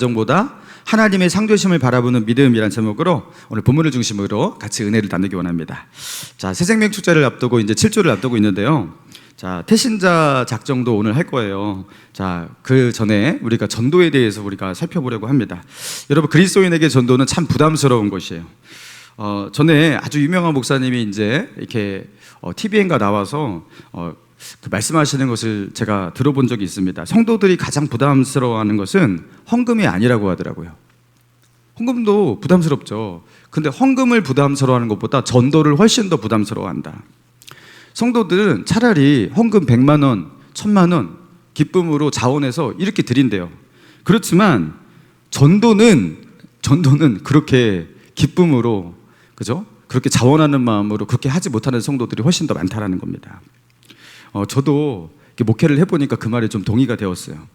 정보다 하나님의 상조심을 바라보는 믿음이란 제목으로 오늘 본문을 중심으로 같이 은혜를 나누기 원합니다. 자, 새생명 축제를 앞두고 이제 7조를 앞두고 있는데요. 자, 태신자 작정도 오늘 할 거예요. 자, 그 전에 우리가 전도에 대해서 우리가 살펴보려고 합니다. 여러분, 그리스도인에게 전도는 참 부담스러운 것이에요. 전에 아주 유명한 목사님이 이제 이렇게 TVN가 나와서 그 말씀하시는 것을 제가 들어본 적이 있습니다. 성도들이 가장 부담스러워하는 것은 헌금이 아니라고 하더라고요. 헌금도 부담스럽죠. 근데 헌금을 부담스러워하는 것보다 전도를 훨씬 더 부담스러워한다. 성도들은 차라리 헌금 100만 원, 1000만 원 기쁨으로 자원해서 이렇게 드린대요. 그렇지만 전도는 그렇게 기쁨으로, 그죠? 그렇게 자원하는 마음으로 그렇게 하지 못하는 성도들이 훨씬 더 많다라는 겁니다. 저도 이렇게 목회를 해보니까 그 말에 좀 동의가 되었어요.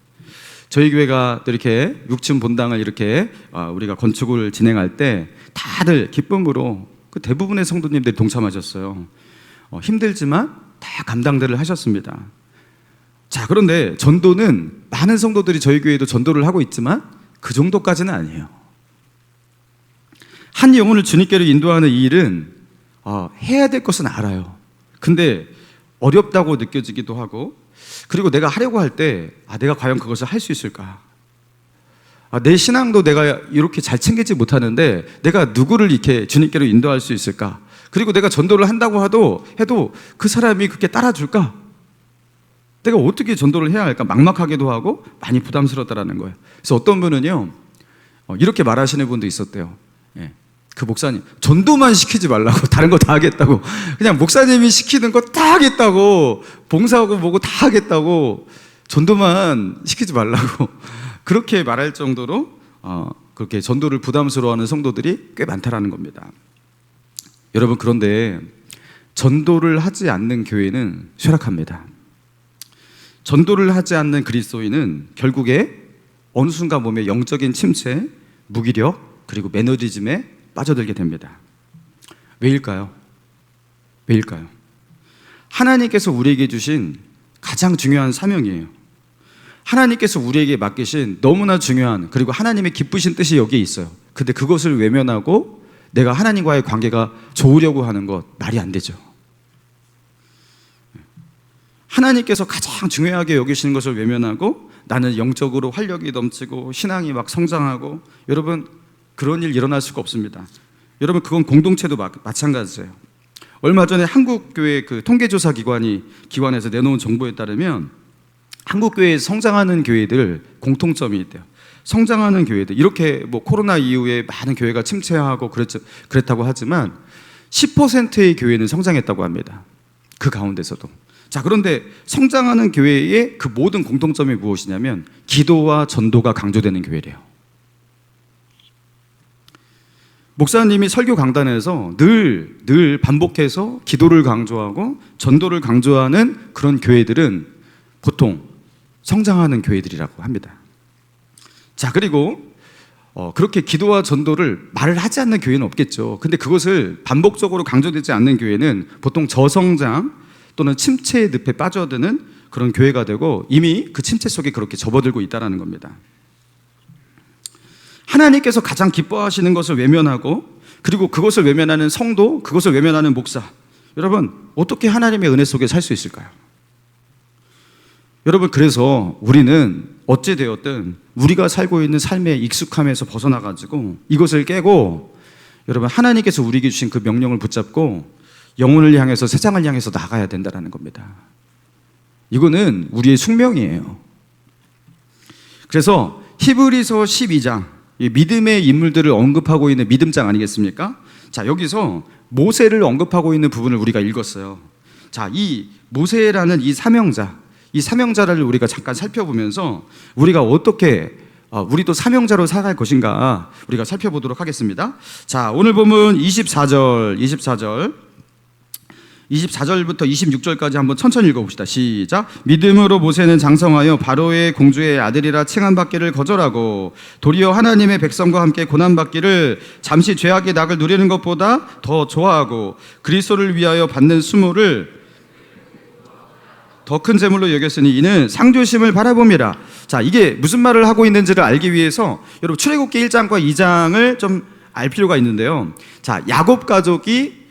저희 교회가 또 이렇게 6층 본당을 이렇게 우리가 건축을 진행할 때 다들 기쁨으로 그 대부분의 성도님들이 동참하셨어요. 힘들지만 다 감당들을 하셨습니다. 자, 그런데 전도는 많은 성도들이 저희 교회도 전도를 하고 있지만 그 정도까지는 아니에요. 한 영혼을 주님께로 인도하는 이 일은 해야 될 것은 알아요. 근데 어렵다고 느껴지기도 하고, 그리고 내가 하려고 할 때 내가 과연 그것을 할 수 있을까? 내 신앙도 내가 이렇게 잘 챙기지 못하는데 내가 누구를 이렇게 주님께로 인도할 수 있을까? 그리고 내가 전도를 한다고 해도 그 사람이 그렇게 따라줄까? 내가 어떻게 전도를 해야 할까? 막막하기도 하고 많이 부담스럽다라는 거예요. 그래서 어떤 분은요, 이렇게 말하시는 분도 있었대요. 그 목사님, 전도만 시키지 말라고, 다른 거 다 하겠다고, 그냥 목사님이 시키는 거 다 하겠다고, 봉사하고 뭐고 다 하겠다고, 전도만 시키지 말라고 그렇게 말할 정도로 그렇게 전도를 부담스러워하는 성도들이 꽤 많다라는 겁니다. 여러분, 그런데 전도를 하지 않는 교회는 쇠락합니다. 전도를 하지 않는 그리스도인은 결국에 어느 순간 몸에 영적인 침체, 무기력, 그리고 매너리즘에 빠져들게 됩니다. 왜일까요? 하나님께서 우리에게 주신 가장 중요한 사명이에요. 하나님께서 우리에게 맡기신 너무나 중요한, 그리고 하나님의 기쁘신 뜻이 여기에 있어요. 근데 그것을 외면하고 내가 하나님과의 관계가 좋으려고 하는 것, 말이 안 되죠. 하나님께서 가장 중요하게 여기시는 것을 외면하고 나는 영적으로 활력이 넘치고 신앙이 막 성장하고, 여러분, 그런 일 일어날 수가 없습니다. 여러분, 그건 공동체도 마찬가지예요. 얼마 전에 한국교회 그 통계조사 기관에서 내놓은 정보에 따르면 한국교회에 성장하는 교회들 공통점이 있대요. 성장하는 교회들, 이렇게 뭐 코로나 이후에 많은 교회가 침체하고 그랬다고 하지만 10%의 교회는 성장했다고 합니다. 그 가운데서도. 자, 그런데 성장하는 교회의 그 모든 공통점이 무엇이냐면 기도와 전도가 강조되는 교회래요. 목사님이 설교 강단에서 늘 반복해서 기도를 강조하고 전도를 강조하는 그런 교회들은 보통 성장하는 교회들이라고 합니다. 자, 그리고 그렇게 기도와 전도를 말을 하지 않는 교회는 없겠죠. 근데 그것을 반복적으로 강조되지 않는 교회는 보통 저성장 또는 침체의 늪에 빠져드는 그런 교회가 되고 이미 그 침체 속에 그렇게 접어들고 있다는 겁니다. 하나님께서 가장 기뻐하시는 것을 외면하고, 그리고 그것을 외면하는 성도, 그것을 외면하는 목사, 여러분, 어떻게 하나님의 은혜 속에 살 수 있을까요? 여러분, 그래서 우리는 어찌되었든 우리가 살고 있는 삶의 익숙함에서 벗어나가지고 이것을 깨고, 여러분, 하나님께서 우리에게 주신 그 명령을 붙잡고 영혼을 향해서, 세상을 향해서 나가야 된다는 겁니다. 이거는 우리의 숙명이에요. 그래서 히브리서 12장, 이 믿음의 인물들을 언급하고 있는 믿음장 아니겠습니까? 자, 여기서 모세를 언급하고 있는 부분을 우리가 읽었어요. 자, 이 모세라는 이 사명자를 우리가 잠깐 살펴보면서 우리가 어떻게 우리도 사명자로 살아갈 것인가 우리가 살펴보도록 하겠습니다. 자, 오늘 보면 24절부터 26절까지 한번 천천히 읽어봅시다. 시작. 믿음으로 모세는 장성하여 바로의 공주의 아들이라 칭함받기를 거절하고 도리어 하나님의 백성과 함께 고난받기를 잠시 죄악의 낙을 누리는 것보다 더 좋아하고 그리스도를 위하여 받는 수모를 더 큰 재물로 여겼으니 이는 상조심을 바라봄이라. 자, 이게 무슨 말을 하고 있는지를 알기 위해서 여러분 출애굽기 1장과 2장을 좀 알 필요가 있는데요. 자, 야곱 가족이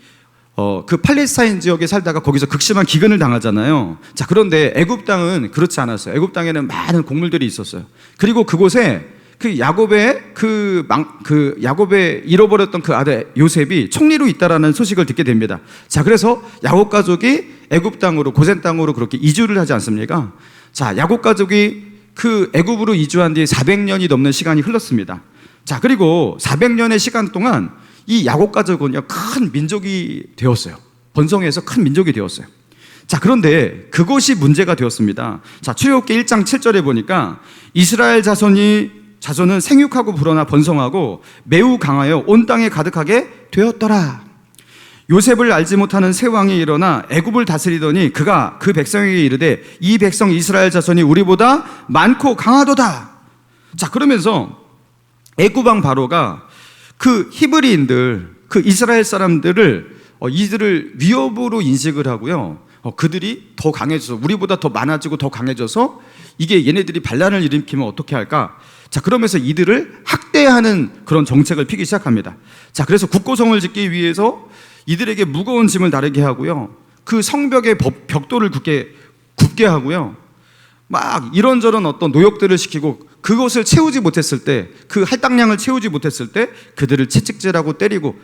그 팔레스타인 지역에 살다가 거기서 극심한 기근을 당하잖아요. 자, 그런데 애굽 땅은 그렇지 않았어요. 애굽 땅에는 많은 곡물들이 있었어요. 그리고 그곳에 그 야곱의 잃어버렸던 그 아들 요셉이 총리로 있다라는 소식을 듣게 됩니다. 자, 그래서 야곱 가족이 애굽 땅으로, 고센 땅으로 그렇게 이주를 하지 않습니까? 자, 야곱 가족이 그 애굽으로 이주한 뒤에 400년이 넘는 시간이 흘렀습니다. 자, 그리고 400년의 시간 동안 이 야곱 가족은요, 큰 민족이 되었어요. 번성해서 큰 민족이 되었어요. 자, 그런데 그것이 문제가 되었습니다. 자, 출애굽기 1장 7절에 보니까 이스라엘 자손은 생육하고 불어나 번성하고 매우 강하여 온 땅에 가득하게 되었더라. 요셉을 알지 못하는 새 왕이 일어나 애굽을 다스리더니 그가 그 백성에게 이르되 이 백성 이스라엘 자손이 우리보다 많고 강하도다. 자, 그러면서 애굽 왕 바로가 그 히브리인들, 그 이스라엘 사람들을 이들을 위협으로 인식을 하고요. 그들이 더 강해져서, 우리보다 더 많아지고 더 강해져서 이게 얘네들이 반란을 일으키면 어떻게 할까? 자, 그러면서 이들을 학대하는 그런 정책을 피기 시작합니다. 자, 그래서 국고성을 짓기 위해서 이들에게 무거운 짐을 다르게 하고요. 그 성벽의 벽돌을 굽게 하고요. 막 이런저런 어떤 노역들을 시키고 그것을 채우지 못했을 때, 그 할당량을 채우지 못했을 때 그들을 채찍질하고 때리고,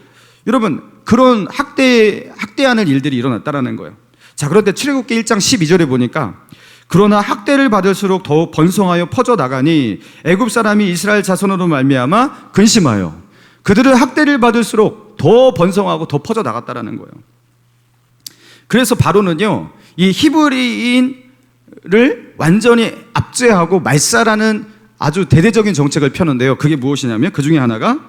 여러분 그런 학대하는 일들이 일어났다라는 거예요. 자, 그런데 출애굽기 1장 12절에 보니까 그러나 학대를 받을수록 더욱 번성하여 퍼져 나가니 애굽 사람이 이스라엘 자손으로 말미암아 근심하여 그들은 학대를 받을수록 더 번성하고 더 퍼져 나갔다라는 거예요. 그래서 바로는요, 이 히브리인을 완전히 압제하고 말살하는 아주 대대적인 정책을 펴는데요. 그게 무엇이냐면 그 중에 하나가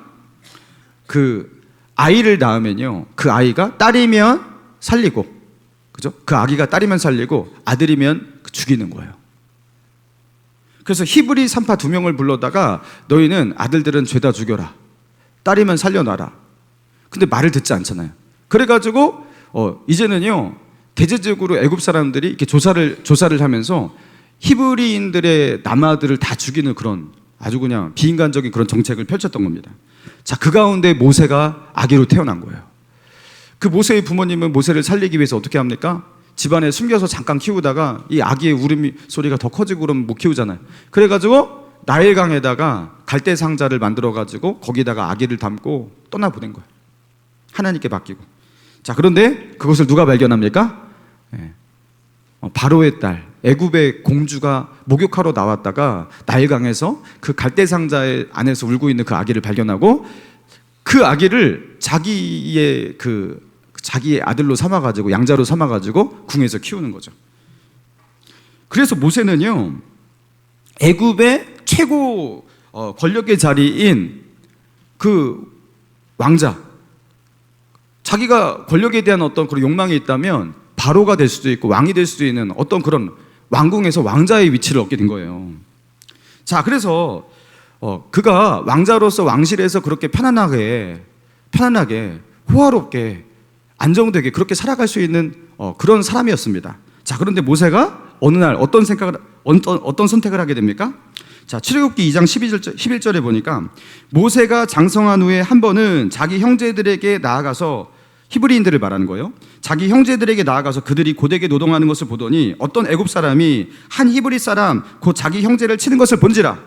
그 아이를 낳으면요, 그 아이가 딸이면 살리고, 그죠? 그 아기가 딸이면 살리고 아들이면 죽이는 거예요. 그래서 히브리 산파 2명을 불러다가 너희는 아들들은 죄다 죽여라, 딸이면 살려놔라. 근데 말을 듣지 않잖아요. 그래가지고 이제는요, 대대적으로 애굽 사람들이 이렇게 조사를 하면서 히브리인들의 남아들을 다 죽이는 그런 아주 그냥 비인간적인 그런 정책을 펼쳤던 겁니다. 자, 그 가운데 모세가 아기로 태어난 거예요. 그 모세의 부모님은 모세를 살리기 위해서 어떻게 합니까? 집안에 숨겨서 잠깐 키우다가 이 아기의 울음 소리가 더 커지고 그러면 못 키우잖아요. 그래가지고 나일강에다가 갈대 상자를 만들어가지고 거기다가 아기를 담고 떠나보낸 거예요. 하나님께 맡기고. 자, 그런데 그것을 누가 발견합니까? 바로의 딸, 애굽의 공주가 목욕하러 나왔다가 나일강에서 그 갈대 상자 안에서 울고 있는 그 아기를 발견하고 그 아기를 자기의 아들로 삼아가지고, 양자로 삼아가지고 궁에서 키우는 거죠. 그래서 모세는요, 애굽의 최고 권력의 자리인 그 왕자, 자기가 권력에 대한 어떤 그런 욕망이 있다면 바로가 될 수도 있고 왕이 될 수도 있는 어떤 그런 왕궁에서 왕자의 위치를 얻게 된 거예요. 자, 그래서 그가 왕자로서 왕실에서 그렇게 편안하게 호화롭게 안정되게 그렇게 살아갈 수 있는 그런 사람이었습니다. 자, 그런데 모세가 어느 날 어떤 선택을 하게 됩니까? 자, 출애굽기 2장 11절에 보니까 모세가 장성한 후에 한 번은 자기 형제들에게 나아가서, 히브리인들을 말하는 거예요. 자기 형제들에게 나아가서 그들이 고되게 노동하는 것을 보더니 어떤 애굽 사람이 한 히브리 사람 곧 자기 형제를 치는 것을 본지라.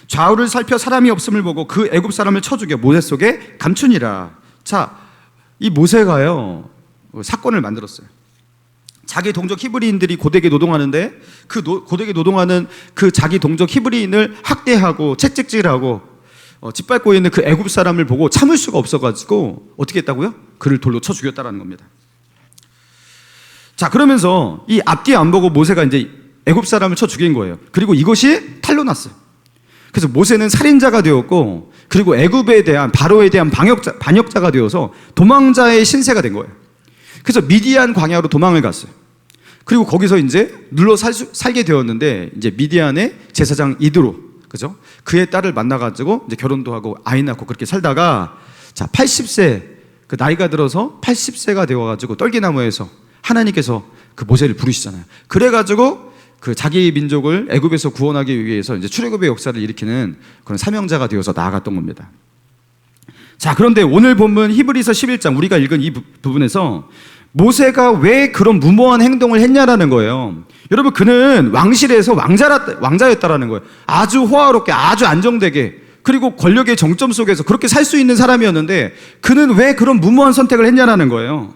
좌우를 살펴 사람이 없음을 보고 그 애굽 사람을 쳐 죽여 모세 속에 감추니라. 자, 이 모세가요, 사건을 만들었어요. 자기 동족 히브리인들이 고되게 노동하는데 그 고되게 노동하는 그 자기 동족 히브리인을 학대하고 채찍질하고 짓밟고 있는 그 애굽 사람을 보고 참을 수가 없어가지고 어떻게 했다고요? 그를 돌로 쳐 죽였다라는 겁니다. 자, 그러면서 이 앞뒤 안 보고 모세가 이제 애굽 사람을 쳐 죽인 거예요. 그리고 이것이 탄로 났어요. 그래서 모세는 살인자가 되었고, 그리고 애굽에 대한, 바로에 대한 반역자가 되어서 도망자의 신세가 된 거예요. 그래서 미디안 광야로 도망을 갔어요. 그리고 거기서 이제 눌러 살게 되었는데, 이제 미디안의 제사장 이드로, 그죠? 그의 딸을 만나가지고 이제 결혼도 하고 아이 낳고 그렇게 살다가, 자, 80세, 그 나이가 들어서 80세가 되어가지고 떨기나무에서 하나님께서 그 모세를 부르시잖아요. 그래가지고 그 자기 민족을 애굽에서 구원하기 위해서 이제 출애굽의 역사를 일으키는 그런 사명자가 되어서 나아갔던 겁니다. 자, 그런데 오늘 본문 히브리서 11장 우리가 읽은 이 부분에서 모세가 왜 그런 무모한 행동을 했냐라는 거예요. 여러분, 그는 왕실에서 왕자였다라는 거예요. 아주 호화롭게, 아주 안정되게, 그리고 권력의 정점 속에서 그렇게 살 수 있는 사람이었는데 그는 왜 그런 무모한 선택을 했냐라는 거예요.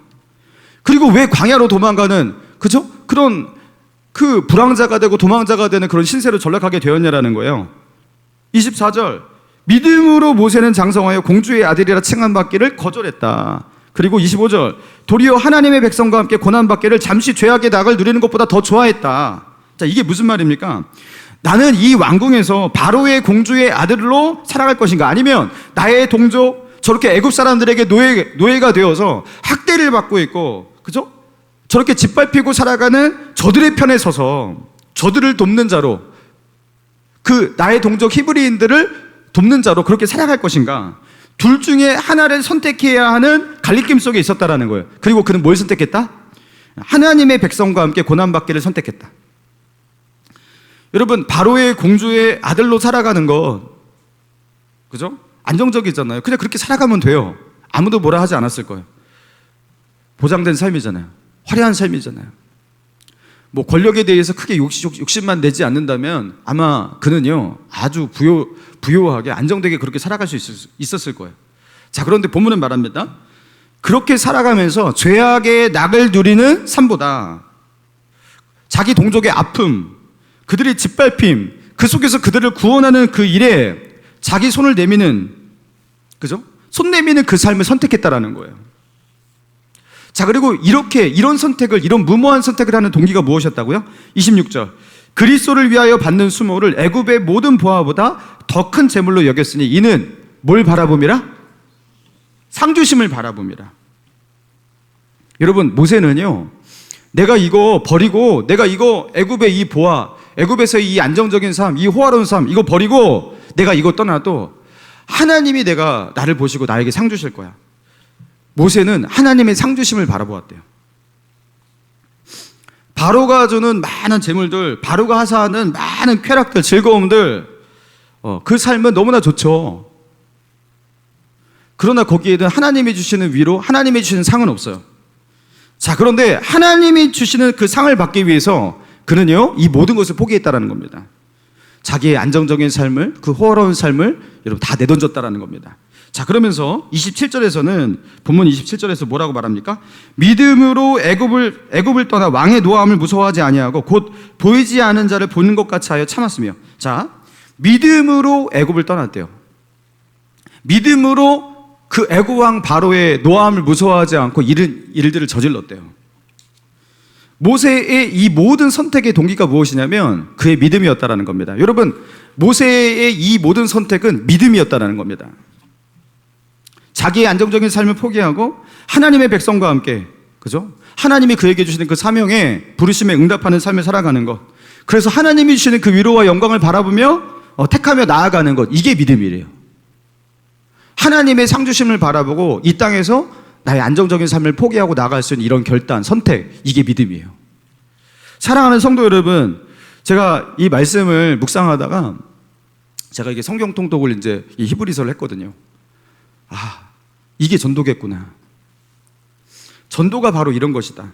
그리고 왜 광야로 도망가는, 그죠? 그런 그 불황자가 되고 도망자가 되는 그런 신세로 전락하게 되었냐라는 거예요. 24절, 믿음으로 모세는 장성하여 공주의 아들이라 칭함받기를 거절했다. 그리고 25절, 도리어 하나님의 백성과 함께 고난받기를 잠시 죄악의 낙을 누리는 것보다 더 좋아했다. 자, 이게 무슨 말입니까? 나는 이 왕궁에서 바로의 공주의 아들로 살아갈 것인가, 아니면 나의 동족 저렇게 애굽 사람들에게 노예가 되어서 학대를 받고 있고, 그죠? 저렇게 짓밟히고 살아가는 저들의 편에 서서 저들을 돕는 자로, 그 나의 동족 히브리인들을 돕는 자로 그렇게 살아갈 것인가? 둘 중에 하나를 선택해야 하는 갈림길 속에 있었다라는 거예요. 그리고 그는 뭘 선택했다? 하나님의 백성과 함께 고난받기를 선택했다. 여러분, 바로의 공주의 아들로 살아가는 것, 그죠? 안정적이잖아요. 그냥 그렇게 살아가면 돼요. 아무도 뭐라 하지 않았을 거예요. 보장된 삶이잖아요. 화려한 삶이잖아요. 뭐 권력에 대해서 크게 욕심만 내지 않는다면 아마 그는요 아주 부요하게 안정되게 그렇게 살아갈 수 있었을 거예요. 자, 그런데 본문은 말합니다. 그렇게 살아가면서 죄악의 낙을 누리는 삶보다 자기 동족의 아픔, 그들의 짓밟힘, 그 속에서 그들을 구원하는 그 일에 자기 손을 내미는, 그죠? 손 내미는 그 삶을 선택했다라는 거예요. 자, 그리고 이런 선택을, 이런 무모한 선택을 하는 동기가 무엇이었다고요? 26절, 그리스도를 위하여 받는 수모를 애굽의 모든 보화보다 더 큰 재물로 여겼으니 이는 뭘 바라봄이라? 상주심을 바라봄이라. 여러분, 모세는요, 내가 이거 버리고, 내가 이거 애굽의 이 보화, 애굽에서의 이 안정적인 삶, 이 호화로운 삶, 이거 버리고 내가 이거 떠나도 하나님이 나를 보시고 나에게 상 주실 거야. 모세는 하나님의 상 주심을 바라보았대요. 바로가 주는 많은 재물들, 바로가 하사하는 많은 쾌락들, 즐거움들, 그 삶은 너무나 좋죠. 그러나 거기에는 하나님이 주시는 위로, 하나님이 주시는 상은 없어요. 자, 그런데 하나님이 주시는 그 상을 받기 위해서 그는요 이 모든 것을 포기했다라는 겁니다. 자기의 안정적인 삶을, 그 호화로운 삶을 여러분 다 내던졌다라는 겁니다. 자, 그러면서 27절에서는, 본문 27절에서 뭐라고 말합니까? 믿음으로 애굽을 떠나 왕의 노함을 무서워하지 아니하고 곧 보이지 않은 자를 보는 것 같이 하여 참았으며. 자, 믿음으로 애굽을 떠났대요. 믿음으로 그 애굽 왕 바로의 노함을 무서워하지 않고 일들을 저질렀대요. 모세의 이 모든 선택의 동기가 무엇이냐면 그의 믿음이었다라는 겁니다. 여러분, 모세의 이 모든 선택은 믿음이었다라는 겁니다. 자기의 안정적인 삶을 포기하고 하나님의 백성과 함께, 그죠? 하나님이 그에게 주시는 그 사명에, 부르심에 응답하는 삶을 살아가는 것, 그래서 하나님이 주시는 그 위로와 영광을 바라보며 택하며 나아가는 것, 이게 믿음이래요. 하나님의 상 주심을 바라보고 이 땅에서 나의 안정적인 삶을 포기하고 나아갈 수 있는 이런 결단, 선택, 이게 믿음이에요. 사랑하는 성도 여러분, 제가 이 말씀을 묵상하다가 제가 이게 성경 통독을 이제 이 히브리서를 했거든요. 아, 이게 전도겠구나. 전도가 바로 이런 것이다.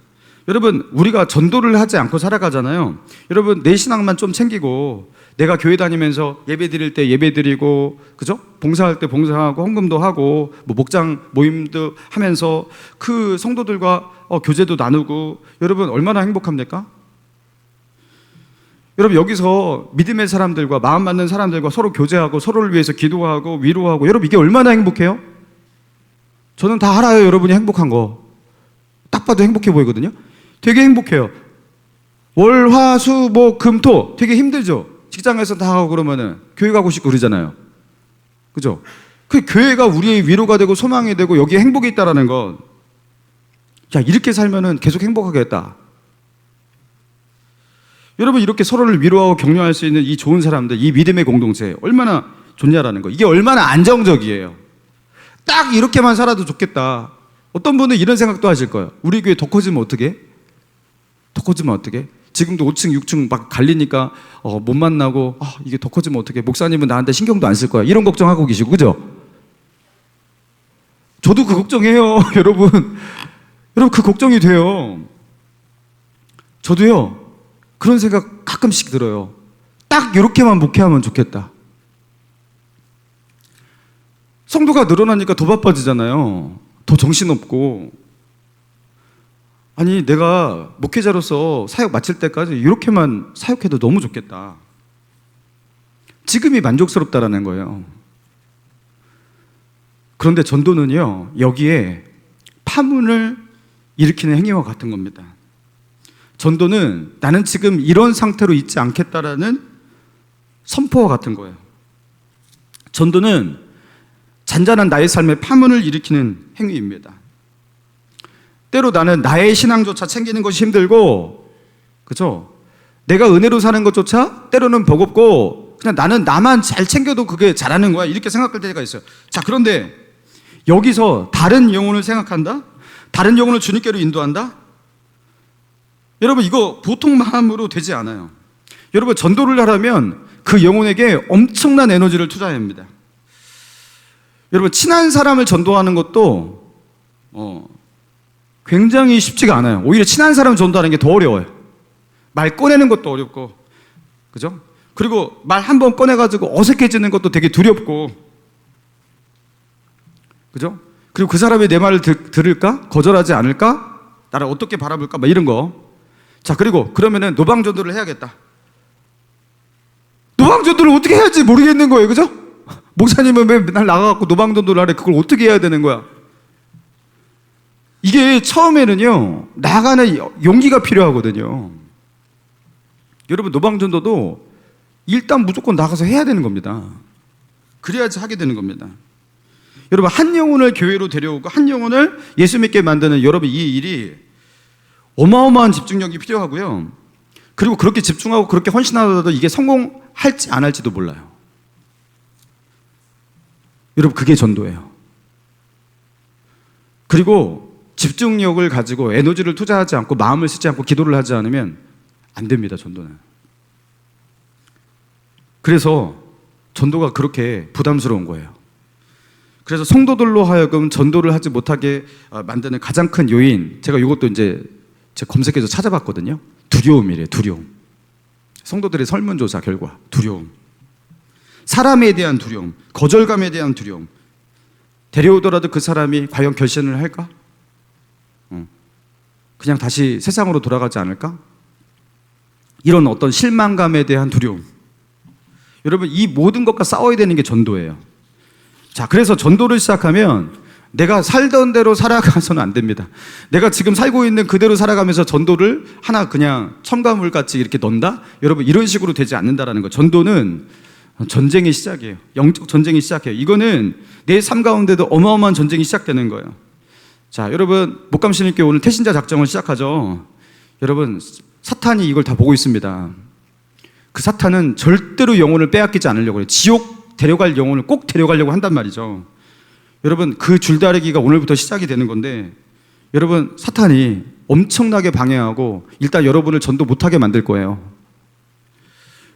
여러분, 우리가 전도를 하지 않고 살아가잖아요. 여러분, 내 신앙만 좀 챙기고 내가 교회 다니면서 예배 드릴 때 예배 드리고, 그죠? 봉사할 때 봉사하고 헌금도 하고 뭐 목장 모임도 하면서 그 성도들과 교제도 나누고, 여러분 얼마나 행복합니까? 여러분, 여기서 믿음의 사람들과 마음 맞는 사람들과 서로 교제하고 서로를 위해서 기도하고 위로하고, 여러분 이게 얼마나 행복해요? 저는 다 알아요. 여러분이 행복한 거 딱 봐도 행복해 보이거든요. 되게 행복해요. 월, 화, 수, 목, 금, 토 되게 힘들죠. 직장에서 다 하고 그러면은 교회 가고 싶고 그러잖아요. 그죠? 그 교회가 우리의 위로가 되고 소망이 되고 여기에 행복이 있다라는 것. 야, 이렇게 살면은 계속 행복하겠다. 여러분, 이렇게 서로를 위로하고 격려할 수 있는 이 좋은 사람들, 이 믿음의 공동체 얼마나 좋냐라는 거. 이게 얼마나 안정적이에요. 딱 이렇게만 살아도 좋겠다. 어떤 분은 이런 생각도 하실 거예요. 우리 교회 더 커지면 어떡해? 더 커지면 어떡해? 지금도 5층, 6층 막 갈리니까 못 만나고 이게 더 커지면 어떡해? 목사님은 나한테 신경도 안 쓸 거야. 이런 걱정하고 계시고, 그죠? 저도 그 걱정해요. 여러분 그 걱정이 돼요. 저도요 그런 생각 가끔씩 들어요. 딱 이렇게만 목회하면 좋겠다. 성도가 늘어나니까 더 바빠지잖아요. 더 정신없고. 아니 내가 목회자로서 사역 마칠 때까지 이렇게만 사역해도 너무 좋겠다. 지금이 만족스럽다라는 거예요. 그런데 전도는요 여기에 파문을 일으키는 행위와 같은 겁니다. 전도는 나는 지금 이런 상태로 있지 않겠다라는 선포와 같은 거예요. 전도는 잔잔한 나의 삶에 파문을 일으키는 행위입니다. 때로 나는 나의 신앙조차 챙기는 것이 힘들고, 그죠? 내가 은혜로 사는 것조차 때로는 버겁고, 그냥 나는 나만 잘 챙겨도 그게 잘하는 거야. 이렇게 생각할 때가 있어요. 자, 그런데 여기서 다른 영혼을 생각한다? 다른 영혼을 주님께로 인도한다? 여러분, 이거 보통 마음으로 되지 않아요. 여러분, 전도를 하려면 그 영혼에게 엄청난 에너지를 투자해야 합니다. 여러분, 친한 사람을 전도하는 것도 굉장히 쉽지가 않아요. 오히려 친한 사람을 전도하는 게 더 어려워요. 말 꺼내는 것도 어렵고, 그죠? 그리고 말 한 번 꺼내가지고 어색해지는 것도 되게 두렵고, 그죠? 그리고 그 사람이 내 말을 들을까? 거절하지 않을까? 나를 어떻게 바라볼까? 막 이런 거. 자, 그리고 그러면은 노방전도를 해야겠다. 노방전도를 어떻게 해야 할지 모르겠는 거예요. 그죠? 목사님은 맨날 나가갖고 노방전도를 하래. 그걸 어떻게 해야 되는 거야? 이게 처음에는요 나가는 용기가 필요하거든요. 여러분, 노방전도도 일단 무조건 나가서 해야 되는 겁니다. 그래야지 하게 되는 겁니다. 여러분, 한 영혼을 교회로 데려오고 한 영혼을 예수 믿게 만드는 여러분 이 일이 어마어마한 집중력이 필요하고요. 그리고 그렇게 집중하고 그렇게 헌신하더라도 이게 성공할지 안 할지도 몰라요. 여러분, 그게 전도예요. 그리고 집중력을 가지고 에너지를 투자하지 않고 마음을 쓰지 않고 기도를 하지 않으면 안 됩니다, 전도는. 그래서 전도가 그렇게 부담스러운 거예요. 그래서 성도들로 하여금 전도를 하지 못하게 만드는 가장 큰 요인, 제가 이것도 이제 제가 검색해서 찾아봤거든요. 두려움이래요, 두려움. 성도들의 설문조사 결과, 두려움. 사람에 대한 두려움, 거절감에 대한 두려움. 데려오더라도 그 사람이 과연 결심을 할까? 그냥 다시 세상으로 돌아가지 않을까? 이런 어떤 실망감에 대한 두려움. 여러분, 이 모든 것과 싸워야 되는 게 전도예요. 자, 그래서 전도를 시작하면 내가 살던 대로 살아가서는 안 됩니다. 내가 지금 살고 있는 그대로 살아가면서 전도를 하나 그냥 첨가물같이 이렇게 넣는다? 여러분, 이런 식으로 되지 않는다라는 거. 전도는 전쟁의 시작이에요. 영적 전쟁이 시작해요. 이거는 내 삶 가운데도 어마어마한 전쟁이 시작되는 거예요. 자, 여러분, 목감신님께 오늘 태신자 작정을 시작하죠. 여러분, 사탄이 이걸 다 보고 있습니다. 그 사탄은 절대로 영혼을 빼앗기지 않으려고 해요. 지옥 데려갈 영혼을 꼭 데려가려고 한단 말이죠. 여러분, 그 줄다리기가 오늘부터 시작이 되는 건데, 여러분, 사탄이 엄청나게 방해하고 일단 여러분을 전도 못하게 만들 거예요.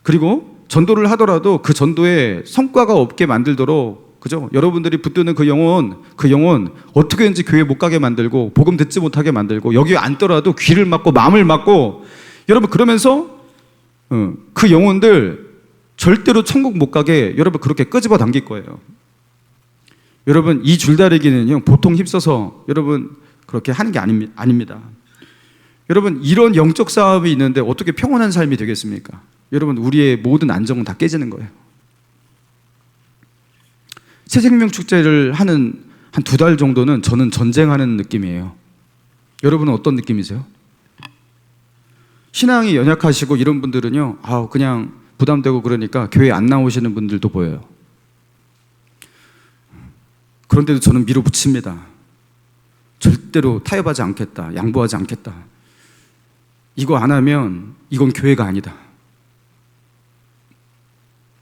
그리고 전도를 하더라도 그 전도에 성과가 없게 만들도록, 그죠? 여러분들이 붙드는 그 영혼 어떻게든지 교회 못 가게 만들고 복음 듣지 못하게 만들고 여기 앉더라도 귀를 막고 마음을 막고, 여러분, 그러면서 그 영혼들 절대로 천국 못 가게 여러분 그렇게 끄집어 당길 거예요. 여러분, 이 줄다리기는요 보통 힘써서 여러분 그렇게 하는 게 아닙니다. 여러분, 이런 영적 싸움이 있는데 어떻게 평온한 삶이 되겠습니까? 여러분, 우리의 모든 안정은 다 깨지는 거예요. 새생명 축제를 하는 한 2달 정도는 저는 전쟁하는 느낌이에요. 여러분은 어떤 느낌이세요? 신앙이 연약하시고 이런 분들은요, 그냥 부담되고 그러니까 교회 안 나오시는 분들도 보여요. 그런데도 저는 밀어붙입니다. 절대로 타협하지 않겠다, 양보하지 않겠다. 이거 안 하면 이건 교회가 아니다.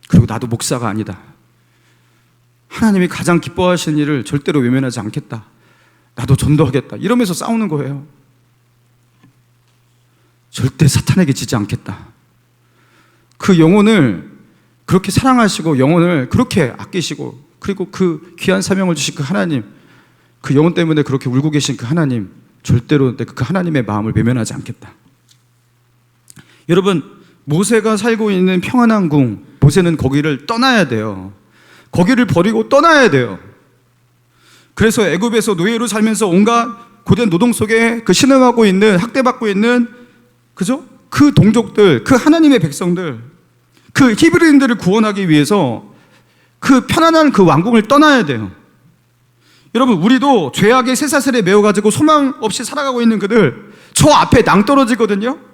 그리고 나도 목사가 아니다. 하나님이 가장 기뻐하시는 일을 절대로 외면하지 않겠다. 나도 전도하겠다. 이러면서 싸우는 거예요. 절대 사탄에게 지지 않겠다. 그 영혼을 그렇게 사랑하시고 영혼을 그렇게 아끼시고 그리고 그 귀한 사명을 주신 그 하나님, 그 영혼 때문에 그렇게 울고 계신 그 하나님, 절대로 그 하나님의 마음을 외면하지 않겠다. 여러분, 모세가 살고 있는 평안한 궁, 모세는 거기를 떠나야 돼요. 거기를 버리고 떠나야 돼요. 그래서 애굽에서 노예로 살면서 온갖 고된 노동 속에 그 신음하고 있는, 학대받고 있는, 그죠? 그 동족들, 그 하나님의 백성들, 그 히브리인들을 구원하기 위해서 그 편안한 그 왕궁을 떠나야 돼요. 여러분, 우리도 죄악의 쇠사슬에 매여가지고 소망 없이 살아가고 있는 그들, 저 앞에 낭떠러지거든요.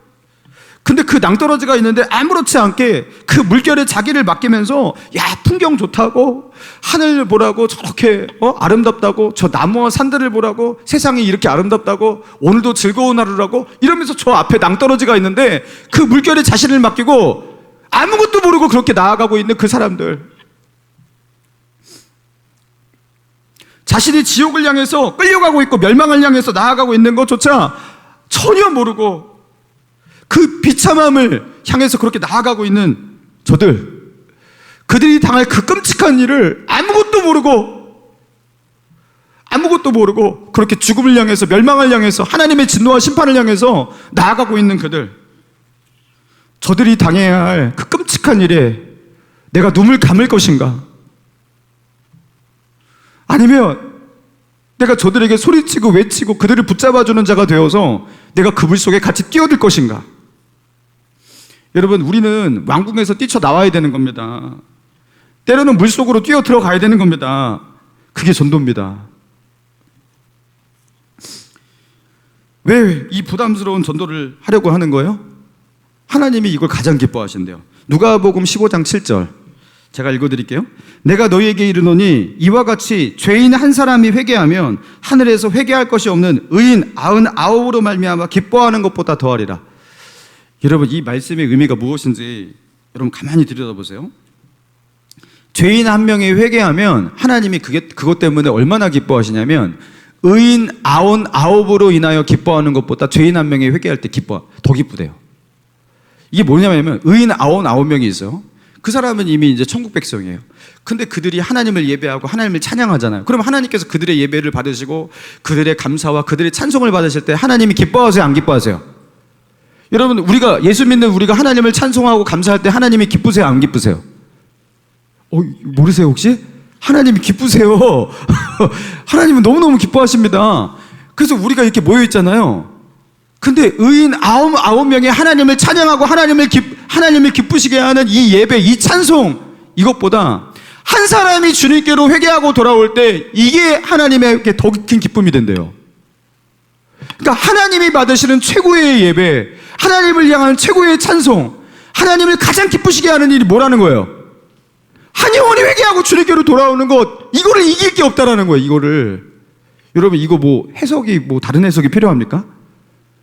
근데 그 낭떠러지가 있는데 아무렇지 않게 그 물결에 자기를 맡기면서, 야, 풍경 좋다고, 하늘 보라고, 저렇게 아름답다고, 저 나무와 산들을 보라고, 세상이 이렇게 아름답다고, 오늘도 즐거운 하루라고 이러면서 저 앞에 낭떠러지가 있는데 그 물결에 자신을 맡기고 아무것도 모르고 그렇게 나아가고 있는 그 사람들, 자신이 지옥을 향해서 끌려가고 있고 멸망을 향해서 나아가고 있는 것조차 전혀 모르고 그 비참함을 향해서 그렇게 나아가고 있는 저들, 그들이 당할 그 끔찍한 일을 아무것도 모르고 그렇게 죽음을 향해서, 멸망을 향해서, 하나님의 진노와 심판을 향해서 나아가고 있는 그들, 저들이 당해야 할 그 끔찍한 일에 내가 눈을 감을 것인가? 아니면 내가 저들에게 소리치고 외치고 그들을 붙잡아주는 자가 되어서 내가 그 물 속에 같이 뛰어들 것인가? 여러분, 우리는 왕궁에서 뛰쳐나와야 되는 겁니다. 때로는 물 속으로 뛰어 들어가야 되는 겁니다. 그게 전도입니다. 왜 이 부담스러운 전도를 하려고 하는 거예요? 하나님이 이걸 가장 기뻐하신대요. 누가복음 15장 7절 제가 읽어드릴게요. 내가 너희에게 이르노니 이와 같이 죄인 한 사람이 회개하면 하늘에서 회개할 것이 없는 의인 99으로 말미암아 기뻐하는 것보다 더하리라. 여러분, 이 말씀의 의미가 무엇인지 여러분 가만히 들여다보세요. 죄인 한 명이 회개하면 하나님이 그것 때문에 얼마나 기뻐하시냐면, 의인 99으로 인하여 기뻐하는 것보다 죄인 한 명이 회개할 때 더 기쁘대요. 이게 뭐냐면, 의인 99명이 있어요. 그 사람은 이미 이제 천국 백성이에요. 근데 그들이 하나님을 예배하고 하나님을 찬양하잖아요. 그럼 하나님께서 그들의 예배를 받으시고 그들의 감사와 그들의 찬송을 받으실 때 하나님이 기뻐하세요, 안 기뻐하세요? 여러분, 우리가 예수 믿는 우리가 하나님을 찬송하고 감사할 때 하나님이 기쁘세요, 안 기쁘세요? 모르세요 혹시? 하나님이 기쁘세요. 하나님은 너무너무 기뻐하십니다. 그래서 우리가 이렇게 모여 있잖아요. 근데 의인 99명이 하나님을 찬양하고 하나님을 기쁘시게 하는 이 예배, 이 찬송, 이것보다 한 사람이 주님께로 회개하고 돌아올 때 이게 하나님에게 더 큰 기쁨이 된대요. 그러니까 하나님이 받으시는 최고의 예배, 하나님을 향한 최고의 찬송, 하나님을 가장 기쁘시게 하는 일이 뭐라는 거예요? 한 영혼이 회개하고 주님께로 돌아오는 것, 이거를 이길 게 없다라는 거예요. 이거를. 여러분, 이거 다른 해석이 필요합니까?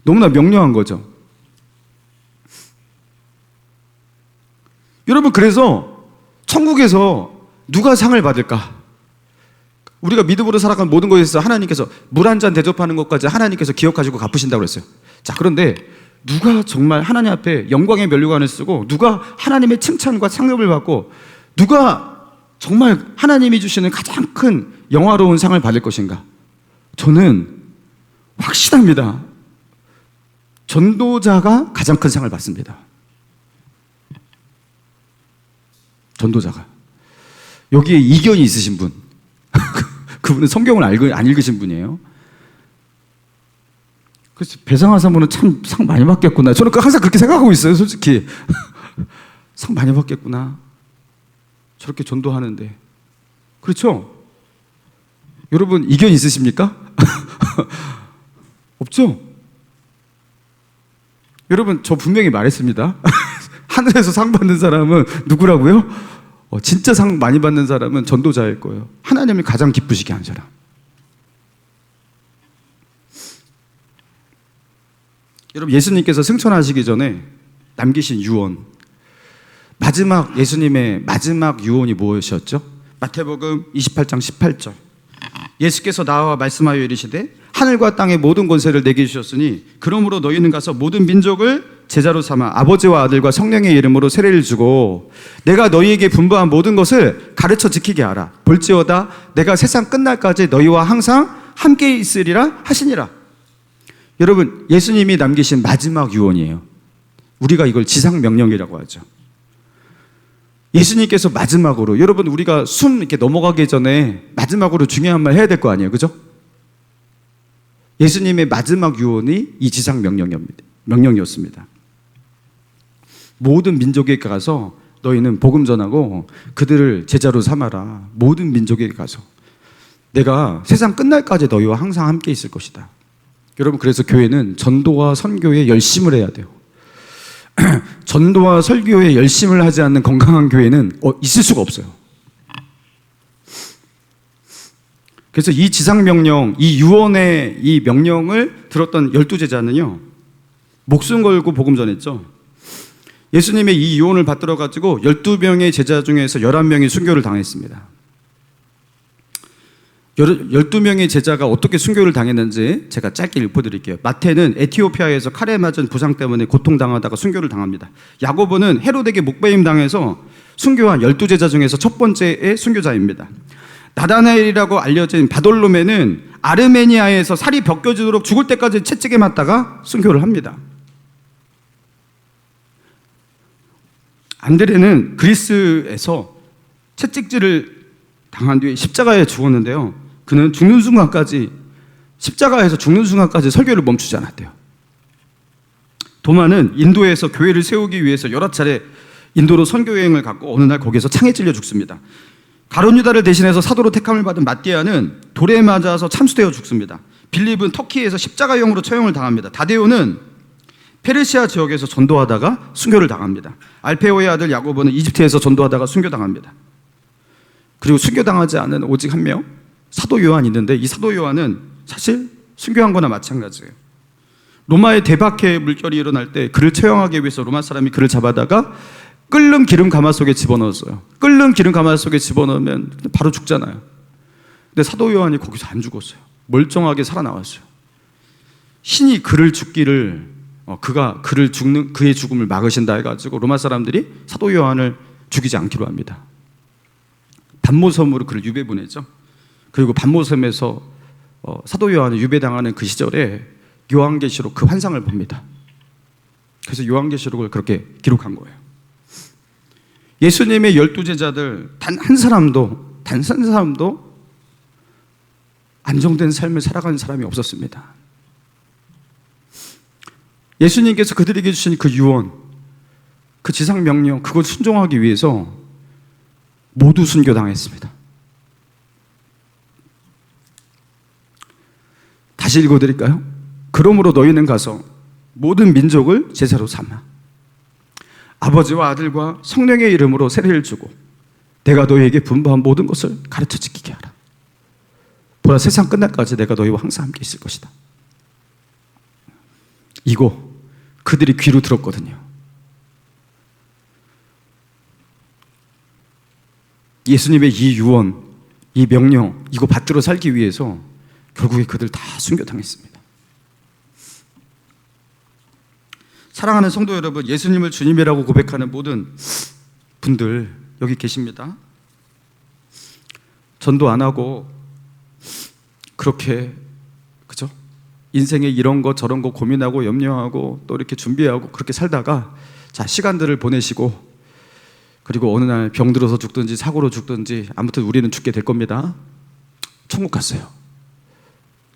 너무나 명료한 거죠. 여러분, 그래서 천국에서 누가 상을 받을까? 우리가 믿음으로 살아가는 모든 것에 있어서 하나님께서 물 한 잔 대접하는 것까지 하나님께서 기억하시고 갚으신다고 그랬어요. 자, 그런데 누가 정말 하나님 앞에 영광의 면류관을 쓰고, 누가 하나님의 칭찬과 상급을 받고, 누가 정말 하나님이 주시는 가장 큰 영화로운 상을 받을 것인가? 저는 확신합니다. 전도자가 가장 큰 상을 받습니다. 전도자가. 여기에 이견이 있으신 분, 그분은 성경을 안 읽으신 분이에요. 그래서 배상화 사모는 참 상 많이 받겠구나. 저는 항상 그렇게 생각하고 있어요, 솔직히. 상 많이 받겠구나. 저렇게 전도하는데. 그렇죠? 여러분, 이견 있으십니까? 없죠? 여러분, 저 분명히 말했습니다. 하늘에서 상 받는 사람은 누구라고요? 진짜 상 많이 받는 사람은 전도자일 거예요. 하나님을 가장 기쁘시게 하는 사람. 여러분, 예수님께서 승천하시기 전에 남기신 유언, 예수님의 마지막 유언이 무엇이었죠? 마태복음 28장 18절. 예수께서 나와 말씀하여 이르시되 하늘과 땅의 모든 권세를 내게 주셨으니 그러므로 너희는 가서 모든 민족을 제자로 삼아 아버지와 아들과 성령의 이름으로 세례를 주고 내가 너희에게 분부한 모든 것을 가르쳐 지키게 하라. 볼지어다 내가 세상 끝날까지 너희와 항상 함께 있으리라 하시니라. 여러분, 예수님이 남기신 마지막 유언이에요. 우리가 이걸 지상명령이라고 하죠. 예수님께서 마지막으로, 여러분 우리가 숨 이렇게 넘어가기 전에 마지막으로 중요한 말 해야 될 거 아니에요, 그죠? 예수님의 마지막 유언이 이 지상명령이었습니다. 모든 민족에 가서 너희는 복음 전하고 그들을 제자로 삼아라. 모든 민족에 가서 내가 세상 끝날까지 너희와 항상 함께 있을 것이다. 여러분, 그래서 교회는 전도와 선교에 열심을 해야 돼요. 전도와 설교에 열심을 하지 않는 건강한 교회는 있을 수가 없어요. 그래서 이 지상명령, 이 유언의 이 명령을 들었던 12제자는요 목숨 걸고 복음 전했죠. 예수님의 이 유언을 받들어 가지고 12명의 제자 중에서 11명이 순교를 당했습니다. 12명의 제자가 어떻게 순교를 당했는지 제가 짧게 읊어드릴게요. 마태는 에티오피아에서 칼에 맞은 부상 때문에 고통당하다가 순교를 당합니다. 야고보는 헤롯에게 목베임 당해서 순교한 12제자 중에서 첫 번째의 순교자입니다. 나다나엘이라고 알려진 바돌로메는 아르메니아에서 살이 벗겨지도록 죽을 때까지 채찍에 맞다가 순교를 합니다. 안드레는 그리스에서 채찍질을 당한 뒤에 십자가에 죽었는데요, 그는 죽는 순간까지, 십자가에서 죽는 순간까지 설교를 멈추지 않았대요. 도마는 인도에서 교회를 세우기 위해서 여러 차례 인도로 선교 여행을 갔고 어느 날 거기에서 창에 찔려 죽습니다. 가룟 유다를 대신해서 사도로 택함을 받은 마띠아는 돌에 맞아서 참수되어 죽습니다. 빌립은 터키에서 십자가형으로 처형을 당합니다. 다데오는 페르시아 지역에서 전도하다가 순교를 당합니다. 알페오의 아들 야고보는 이집트에서 전도하다가 순교당합니다. 그리고 순교당하지 않은 오직 한 명, 사도 요한이 있는데 이 사도 요한은 사실 순교한 거나 마찬가지예요. 로마의 대박해 물결이 일어날 때 그를 처형하기 위해서 로마 사람이 그를 잡아다가 끓는 기름 가마 속에 집어넣었어요. 끓는 기름 가마 속에 집어넣으면 바로 죽잖아요. 근데 사도 요한이 거기서 안 죽었어요. 멀쩡하게 살아나왔어요. 신이 그를 죽기를, 그가 그를 죽는, 그의 죽음을 막으신다 해가지고 로마 사람들이 사도 요한을 죽이지 않기로 합니다. 반모섬으로 그를 유배 보내죠. 그리고 반모섬에서 사도 요한을 유배당하는 그 시절에 요한계시록 그 환상을 봅니다. 그래서 요한계시록을 그렇게 기록한 거예요. 예수님의 12제자들 단 한 사람도 안정된 삶을 살아가는 사람이 없었습니다. 예수님께서 그들에게 주신 그 유언, 그 지상명령, 그걸 순종하기 위해서 모두 순교당했습니다. 다시 읽어드릴까요? 그러므로 너희는 가서 모든 민족을 제자로 삼아 아버지와 아들과 성령의 이름으로 세례를 주고 내가 너희에게 분부한 모든 것을 가르쳐 지키게 하라. 보라, 세상 끝날까지 내가 너희와 항상 함께 있을 것이다. 이거 그들이 귀로 들었거든요. 예수님의 이 유언, 이 명령, 이거 받들어 살기 위해서 결국에 그들 다 순교당했습니다. 사랑하는 성도 여러분, 예수님을 주님이라고 고백하는 모든 분들 여기 계십니다. 전도 안 하고 그렇게, 그죠? 인생에 이런 거 저런 거 고민하고 염려하고 또 이렇게 준비하고 그렇게 살다가 자, 시간들을 보내시고 그리고 어느 날 병 들어서 죽든지 사고로 죽든지 아무튼 우리는 죽게 될 겁니다. 천국 갔어요.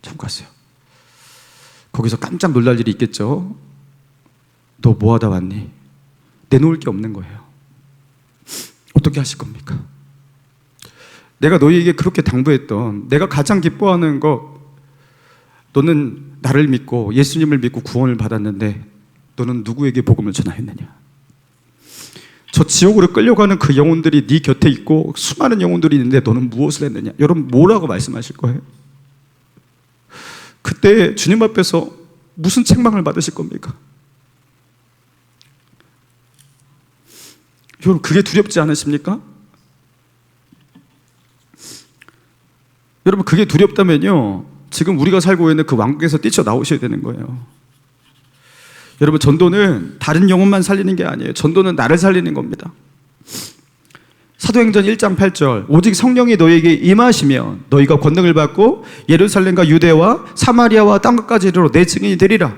천국 갔어요. 거기서 깜짝 놀랄 일이 있겠죠. 너 뭐 하다 왔니? 내놓을 게 없는 거예요. 어떻게 하실 겁니까? 내가 너희에게 그렇게 당부했던, 내가 가장 기뻐하는 것, 너는 나를 믿고 예수님을 믿고 구원을 받았는데 너는 누구에게 복음을 전하였느냐? 저 지옥으로 끌려가는 그 영혼들이 네 곁에 있고 수많은 영혼들이 있는데 너는 무엇을 했느냐? 여러분, 뭐라고 말씀하실 거예요? 그때 주님 앞에서 무슨 책망을 받으실 겁니까? 여러분, 그게 두렵지 않으십니까? 여러분, 그게 두렵다면요, 지금 우리가 살고 있는 그 왕국에서 뛰쳐나오셔야 되는 거예요. 여러분, 전도는 다른 영혼만 살리는 게 아니에요. 전도는 나를 살리는 겁니다. 사도행전 1장 8절, 오직 성령이 너희에게 임하시면 너희가 권능을 받고 예루살렘과 유대와 사마리아와 땅끝까지 이르러 내 증인이 되리라.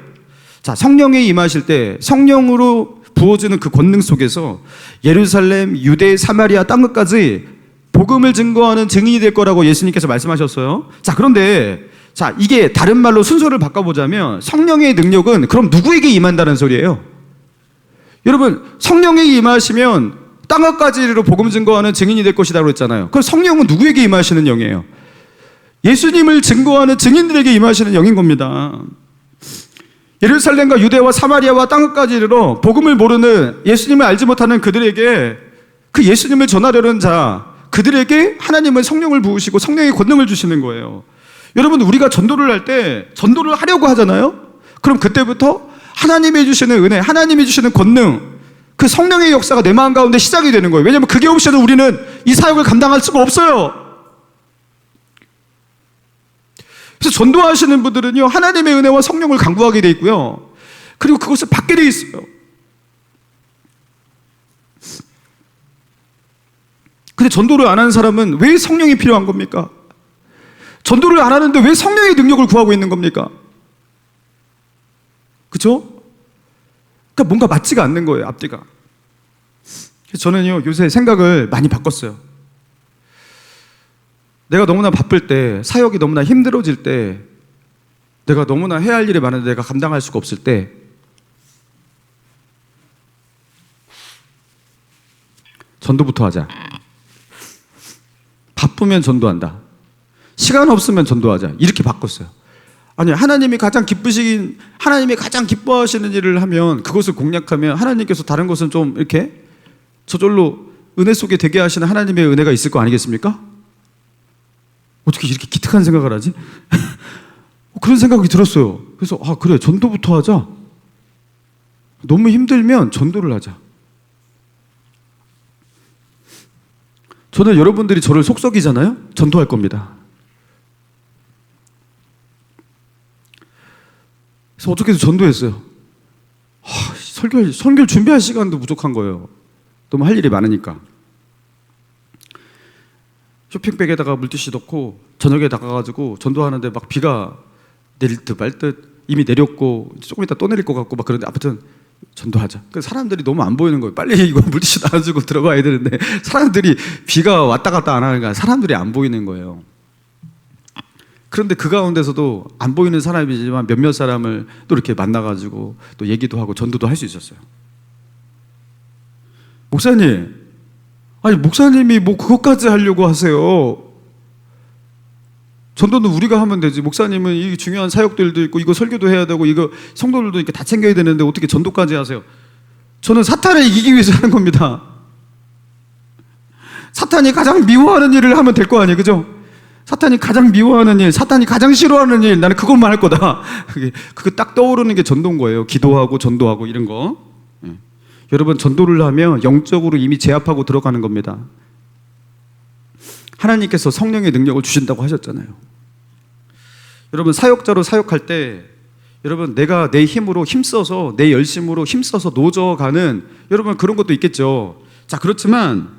자, 성령이 임하실 때 성령으로 부어주는 그 권능 속에서 예루살렘, 유대, 사마리아 땅끝까지 복음을 증거하는 증인이 될 거라고 예수님께서 말씀하셨어요. 자, 그런데 자, 이게 다른 말로 순서를 바꿔보자면 성령의 능력은 그럼 누구에게 임한다는 소리예요? 여러분, 성령이 임하시면 땅끝까지 이르러 복음 증거하는 증인이 될 것이라고 그랬잖아요. 그럼 성령은 누구에게 임하시는 영이에요? 예수님을 증거하는 증인들에게 임하시는 영인 겁니다. 예루살렘과 유대와 사마리아와 땅끝까지 이르러 복음을 모르는, 예수님을 알지 못하는 그들에게, 그 예수님을 전하려는 자, 그들에게 하나님은 성령을 부으시고 성령의 권능을 주시는 거예요. 여러분, 우리가 전도를 할 때 전도를 하려고 하잖아요. 그럼 그때부터 하나님이 주시는 은혜, 하나님이 주시는 권능, 그 성령의 역사가 내 마음 가운데 시작이 되는 거예요. 왜냐하면 그게 없이는 우리는 이 사역을 감당할 수가 없어요. 그래서 전도하시는 분들은요, 하나님의 은혜와 성령을 강구하게 돼 있고요, 그리고 그것을 받게 돼 있어요. 근데 전도를 안 하는 사람은 왜 성령이 필요한 겁니까? 전도를 안 하는데 왜 성령의 능력을 구하고 있는 겁니까? 그렇죠? 그러니까 뭔가 맞지가 않는 거예요, 앞뒤가. 그래서 저는요, 요새 생각을 많이 바꿨어요. 내가 너무나 바쁠 때, 사역이 너무나 힘들어질 때, 내가 너무나 해야 할 일이 많은데 내가 감당할 수가 없을 때, 전도부터 하자. 바쁘면 전도한다. 시간 없으면 전도하자. 이렇게 바꿨어요. 아니, 하나님이 가장 기뻐하시는 일을 하면, 그것을 공략하면 하나님께서 다른 것은 좀 이렇게 저절로 은혜 속에 되게 하시는 하나님의 은혜가 있을 거 아니겠습니까? 어떻게 이렇게 기특한 생각을 하지? 그런 생각이 들었어요. 그래서 그래, 전도부터 하자. 너무 힘들면 전도를 하자. 저는 여러분들이 저를 속썩이잖아요? 전도할 겁니다. 그래서 어떻게 해서 전도했어요. 설교 준비할 시간도 부족한 거예요. 너무 할 일이 많으니까. 쇼핑백에다가 물티슈 넣고 저녁에 나가가지고 전도하는데 막 비가 내릴 듯 말 듯, 이미 내렸고 조금 이따 또 내릴 것 같고 막 그런데, 아무튼 전도하자. 그래서 사람들이 너무 안 보이는 거예요. 빨리 이거 물티슈 나눠주고 들어가야 되는데 사람들이, 비가 왔다 갔다 안 하니까 사람들이 안 보이는 거예요. 그런데 그 가운데서도 안 보이는 사람이지만 몇몇 사람을 또 이렇게 만나가지고 또 얘기도 하고 전도도 할 수 있었어요. 목사님, 아니 목사님이 뭐 그것까지 하려고 하세요? 전도는 우리가 하면 되지. 목사님은 이 중요한 사역들도 있고 이거 설교도 해야 되고 이거 성도들도 이렇게 다 챙겨야 되는데 어떻게 전도까지 하세요? 저는 사탄을 이기기 위해서 하는 겁니다. 사탄이 가장 미워하는 일을 하면 될 거 아니에요, 그죠? 사탄이 가장 미워하는 일, 사탄이 가장 싫어하는 일, 나는 그것만 할 거다. 그게 딱 떠오르는 게 전도인 거예요. 기도하고 전도하고 이런 거. 여러분, 전도를 하면 영적으로 이미 제압하고 들어가는 겁니다. 하나님께서 성령의 능력을 주신다고 하셨잖아요. 여러분, 사역자로 사역할 때, 여러분, 내가 내 힘으로 힘써서, 내 열심으로 힘써서 노져가는, 여러분, 그런 것도 있겠죠. 자, 그렇지만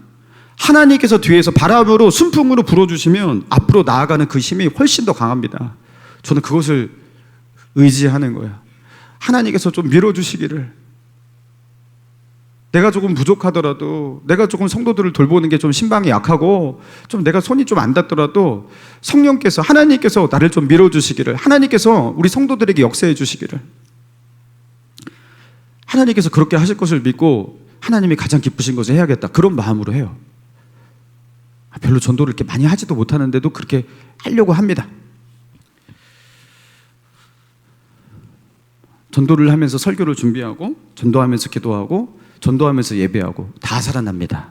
하나님께서 뒤에서 바람으로, 순풍으로 불어주시면 앞으로 나아가는 그 힘이 훨씬 더 강합니다. 저는 그것을 의지하는 거예요. 하나님께서 좀 밀어주시기를. 내가 조금 부족하더라도, 내가 조금 성도들을 돌보는 게 좀 신방이 약하고 좀 내가 손이 좀 안 닿더라도 성령께서, 하나님께서 나를 좀 밀어주시기를, 하나님께서 우리 성도들에게 역사해 주시기를, 하나님께서 그렇게 하실 것을 믿고 하나님이 가장 기쁘신 것을 해야겠다, 그런 마음으로 해요. 별로 전도를 이렇게 많이 하지도 못하는데도 그렇게 하려고 합니다. 전도를 하면서 설교를 준비하고, 전도하면서 기도하고, 전도하면서 예배하고, 다 살아납니다.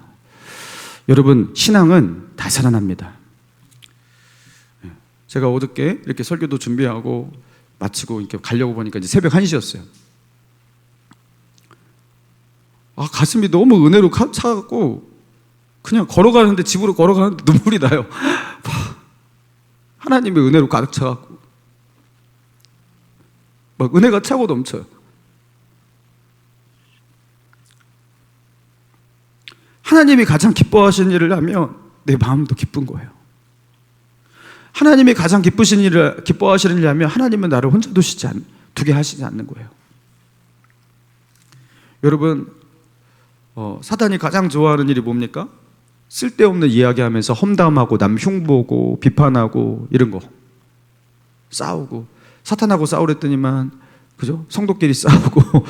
여러분, 신앙은 다 살아납니다. 제가 어저께 이렇게 설교도 준비하고 마치고 이렇게 가려고 보니까 이제 새벽 1시였어요. 가슴이 너무 은혜로 차갖고 그냥 걸어가는데, 집으로 걸어가는데 눈물이 나요. 하나님의 은혜로 가득 차갖고 막 은혜가 차고 넘쳐요. 하나님이 가장 기뻐하시는 일을 하면 내 마음도 기쁜 거예요. 하나님이 가장 기뻐하시는 일을 하면 하나님은 나를 혼자 두게 하시지 않는 거예요. 여러분, 사단이 가장 좋아하는 일이 뭡니까? 쓸데없는 이야기하면서 험담하고 남 흉보고 비판하고 이런 거, 싸우고. 사탄하고 싸우랬더니만, 그죠? 성도끼리 싸우고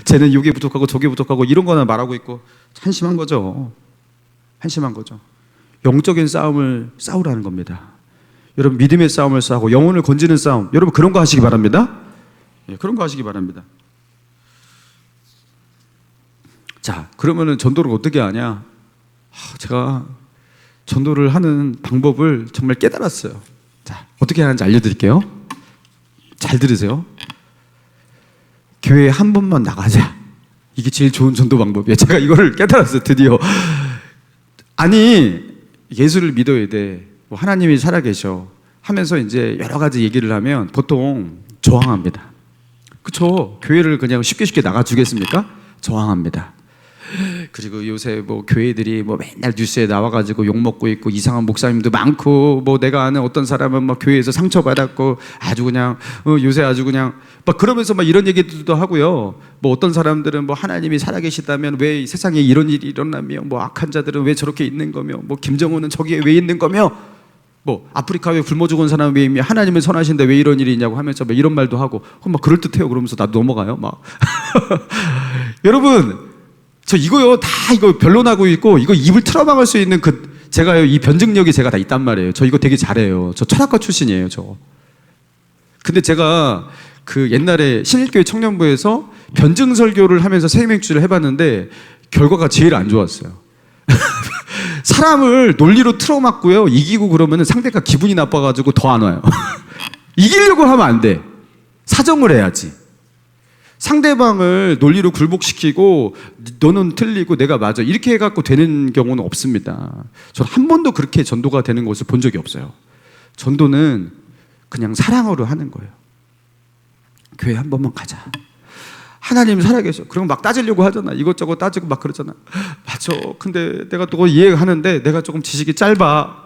쟤는 여기 부족하고 저기 부족하고 이런 거나 말하고 있고. 한심한 거죠. 한심한 거죠. 영적인 싸움을 싸우라는 겁니다. 여러분, 믿음의 싸움을 싸우고 영혼을 건지는 싸움, 여러분 그런 거 하시기 바랍니다. 예, 그런 거 하시기 바랍니다. 자, 그러면은 전도를 어떻게 하냐? 제가 전도를 하는 방법을 정말 깨달았어요. 자, 어떻게 하는지 알려드릴게요. 잘 들으세요. 교회에 한 번만 나가자. 이게 제일 좋은 전도 방법이에요. 제가 이거를 깨달았어요, 드디어. 아니, 예수를 믿어야 돼. 뭐 하나님이 살아계셔. 하면서 이제 여러 가지 얘기를 하면 보통 저항합니다. 그쵸? 교회를 그냥 쉽게 나가주겠습니까? 저항합니다. 그리고 요새 뭐 교회들이 뭐 맨날 뉴스에 나와가지고 욕먹고 있고 이상한 목사님도 많고, 뭐 내가 아는 어떤 사람은 막 교회에서 상처받았고 아주 그냥 요새 아주 그냥 막 그러면서 막 이런 얘기도 하고요. 뭐 어떤 사람들은 뭐 하나님이 살아계시다면 왜 세상에 이런 일이 일어나며, 뭐 악한 자들은 왜 저렇게 있는 거며, 뭐 김정은은 저기에 왜 있는 거며, 뭐 아프리카에 굶어 죽은 사람은 왜 있며, 하나님은 선하신데 왜 이런 일이 있냐고 하면서 막 이런 말도 하고 막 그럴듯해요. 그러면서 나도 넘어가요 막. 여러분, 저 이거요, 다 이거 변론하고 있고, 이거 입을 틀어막을 수 있는 제가요, 이 변증력이 제가 다 있단 말이에요. 저 이거 되게 잘해요. 저 철학과 출신이에요, 저. 근데 제가 그 옛날에 신일교회 청년부에서 변증 설교를 하면서 생명주를 해봤는데 결과가 제일 안 좋았어요. 사람을 논리로 틀어막고요, 이기고 그러면은 상대가 기분이 나빠가지고 더 안 와요. 이기려고 하면 안 돼. 사정을 해야지. 상대방을 논리로 굴복시키고 너는 틀리고 내가 맞아 이렇게 해갖고 되는 경우는 없습니다. 전 한 번도 그렇게 전도가 되는 것을 본 적이 없어요. 전도는 그냥 사랑으로 하는 거예요. 교회 한 번만 가자. 하나님 살아계셔. 그럼 막 따지려고 하잖아. 이것저것 따지고 막 그러잖아. 맞아. 근데 내가 또 이해하는데 내가 조금 지식이 짧아.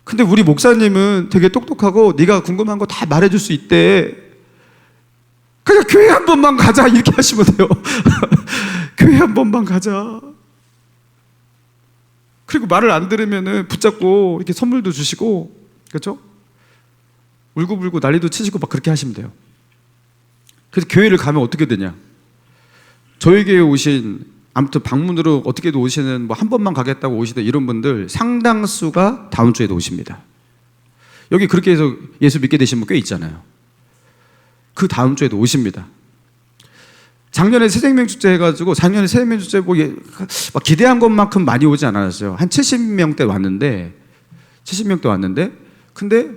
근데 우리 목사님은 되게 똑똑하고 네가 궁금한 거 다 말해줄 수 있대. 그냥 교회 한 번만 가자 이렇게 하시면 돼요. 교회 한 번만 가자. 그리고 말을 안 들으면은 붙잡고 이렇게 선물도 주시고, 그렇죠? 울고불고 난리도 치시고 막 그렇게 하시면 돼요. 그래서 교회를 가면 어떻게 되냐? 저에게 오신, 아무튼 방문으로 어떻게든 오시는, 뭐 한 번만 가겠다고 오시는 이런 분들 상당수가 다음 주에도 오십니다. 여기 그렇게 해서 예수 믿게 되신 분 꽤 있잖아요. 그 다음 주에도 오십니다. 작년에 새생명축제 해가지고, 작년에 새생명축제 막 기대한 것만큼 많이 오지 않았어요. 한 70명대 왔는데, 근데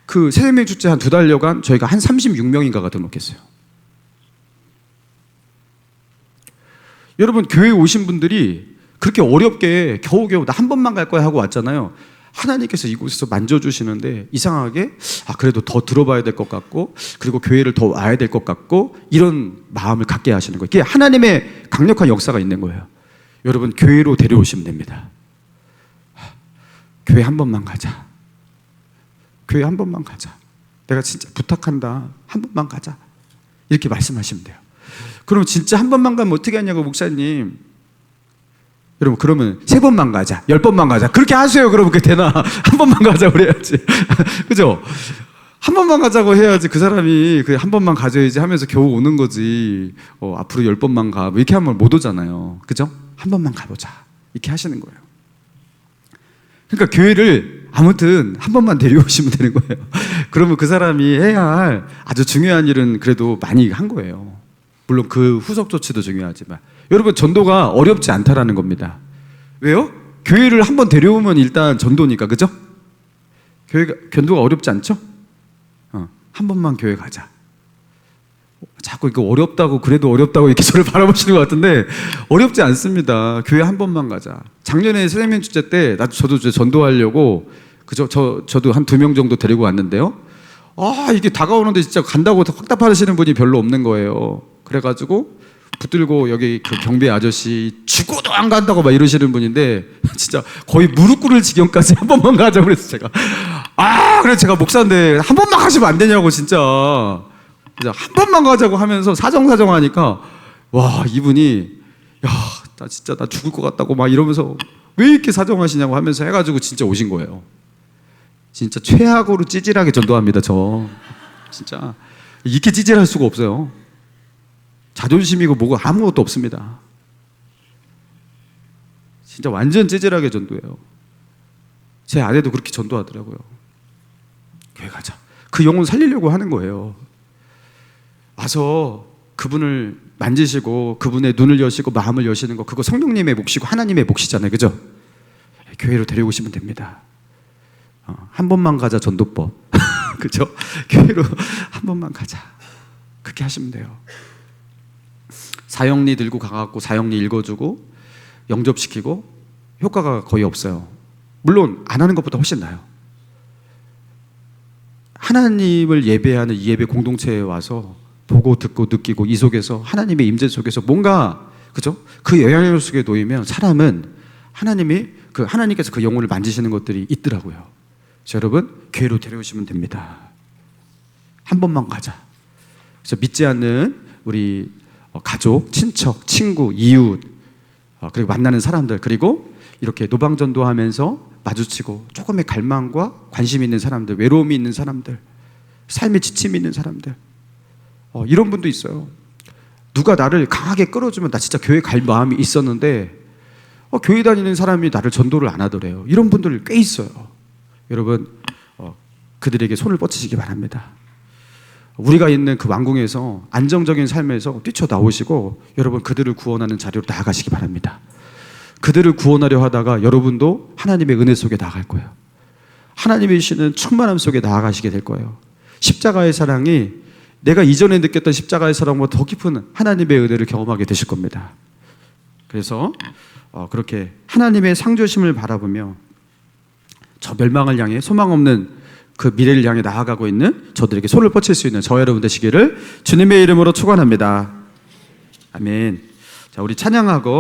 그 새생명축제 한 2달여간 저희가 한 36명인가가 등록했어요. 여러분, 교회에 오신 분들이 그렇게 어렵게 겨우겨우 나 한 번만 갈 거야 하고 왔잖아요. 하나님께서 이곳에서 만져주시는데 이상하게 그래도 더 들어봐야 될 것 같고, 그리고 교회를 더 와야 될 것 같고, 이런 마음을 갖게 하시는 거예요. 그게 하나님의 강력한 역사가 있는 거예요. 여러분, 교회로 데려오시면 됩니다. 교회 한 번만 가자. 교회 한 번만 가자. 내가 진짜 부탁한다. 한 번만 가자. 이렇게 말씀하시면 돼요. 그럼 진짜 한 번만 가면 어떻게 하냐고, 목사님. 여러분, 그러면 3번만 가자, 10번만 가자, 그렇게 하세요. 그러면 그게 되나? 한 번만 가자고 그래야지. 그죠? 한 번만 가자고 해야지 그 사람이 한 번만 가져야지 하면서 겨우 오는 거지. 앞으로 10번만 가, 뭐 이렇게 하면 못 오잖아요. 그죠? 한 번만 가보자. 이렇게 하시는 거예요. 그러니까 교회를 아무튼 한 번만 데려오시면 되는 거예요. 그러면 그 사람이 해야 할 아주 중요한 일은 그래도 많이 한 거예요. 물론 그 후속 조치도 중요하지만, 여러분, 전도가 어렵지 않다라는 겁니다. 왜요? 교회를 한번 데려오면 일단 전도니까, 그죠? 전도가 어렵지 않죠? 한 번만 교회 가자. 자꾸 이거 어렵다고, 그래도 어렵다고 이렇게 저를 바라보시는 것 같은데 어렵지 않습니다. 교회 한 번만 가자. 작년에 새생명축제 때 저도 전도하려고, 그죠? 저도 한 2명 정도 데리고 왔는데요. 이게 다가오는데 진짜 간다고 확답하시는 분이 별로 없는 거예요. 그래가지고 붙들고 여기 그 경비 아저씨 죽어도 안 간다고 막 이러시는 분인데 진짜 거의 무릎 꿇을 지경까지 한 번만 가자고 그랬어요. 제가 그래서 제가 목사인데 한 번만 가시면 안 되냐고 진짜 한 번만 가자고 하면서 사정사정 하니까 와 이분이 야 나 진짜 나 죽을 것 같다고 막 이러면서 왜 이렇게 사정하시냐고 하면서 해가지고 진짜 오신 거예요. 진짜 최악으로 찌질하게 전도합니다. 저 진짜 이렇게 찌질할 수가 없어요. 자존심이고 뭐고 아무것도 없습니다. 진짜 완전 찌질하게 전도해요. 제 아내도 그렇게 전도하더라고요. 교회 가자. 그 영혼 살리려고 하는 거예요. 와서 그분을 만지시고 그분의 눈을 여시고 마음을 여시는 거 그거 성령님의 몫이고 하나님의 몫이잖아요. 그죠? 교회로 데려오시면 됩니다. 한 번만 가자 전도법. 그죠? 교회로 한 번만 가자. 그렇게 하시면 돼요. 사형리 들고 가갖고 사형리 읽어주고 영접시키고 효과가 거의 없어요. 물론 안 하는 것보다 훨씬 나아요. 하나님을 예배하는 이 예배 공동체에 와서 보고 듣고 느끼고 이 속에서 하나님의 임재 속에서 뭔가 그죠? 그 영향력 속에 놓이면 사람은 하나님께서 그 영혼을 만지시는 것들이 있더라고요. 그래서 여러분 교회로 데려오시면 됩니다. 한 번만 가자. 그래서 믿지 않는 우리 가족, 친척, 친구, 이웃 그리고 만나는 사람들 그리고 이렇게 노방전도하면서 마주치고 조금의 갈망과 관심 있는 사람들, 외로움이 있는 사람들, 삶에 지침이 있는 사람들 이런 분도 있어요. 누가 나를 강하게 끌어주면 나 진짜 교회 갈 마음이 있었는데 교회 다니는 사람이 나를 전도를 안 하더래요. 이런 분들 꽤 있어요. 여러분 그들에게 손을 뻗치시기 바랍니다. 우리가 있는 그 왕궁에서 안정적인 삶에서 뛰쳐나오시고 여러분 그들을 구원하는 자리로 나아가시기 바랍니다. 그들을 구원하려 하다가 여러분도 하나님의 은혜 속에 나아갈 거예요. 하나님이 주시는 충만함 속에 나아가시게 될 거예요. 십자가의 사랑이 내가 이전에 느꼈던 십자가의 사랑보다 더 깊은 하나님의 은혜를 경험하게 되실 겁니다. 그래서 그렇게 하나님의 상조심을 바라보며 저 멸망을 향해 소망 없는 그 미래를 향해 나아가고 있는 저들에게 손을 뻗칠 수 있는 저와 여러분 되시기를 주님의 이름으로 축원합니다. 아멘. 자, 우리 찬양하고